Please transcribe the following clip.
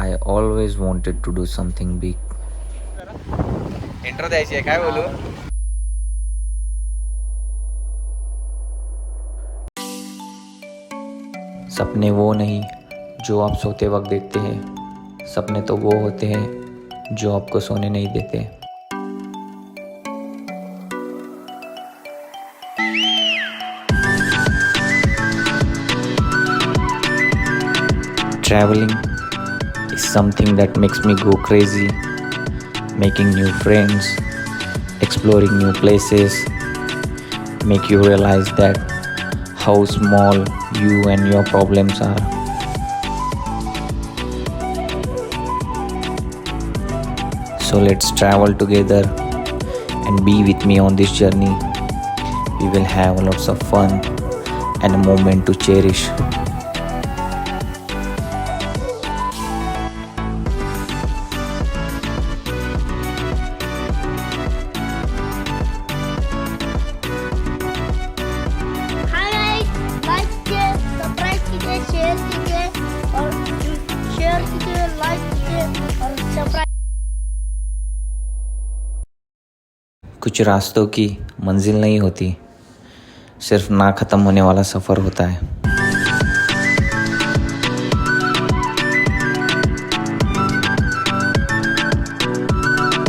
I always wanted to do something big. Intro द्यायची आहे, काय बोलू? सपने वो नहीं जो आप सोते वक्त देखते हैं, सपने तो वो होते हैं जो आपको सोने नहीं देते. Traveling is something that makes me go crazy. Making new friends, exploring new places, make you realize that how small you and your problems are. So let's travel together and be with me on this journey. We will have lots of fun and a moment to cherish. Like कीजिए, subscribe कीजिए, share कीजिए और like कीजिए और subscribe. कुछ रास्तों की मंजिल नहीं होती, सिर्फ ना ख़त्म होने वाला सफ़र होता है.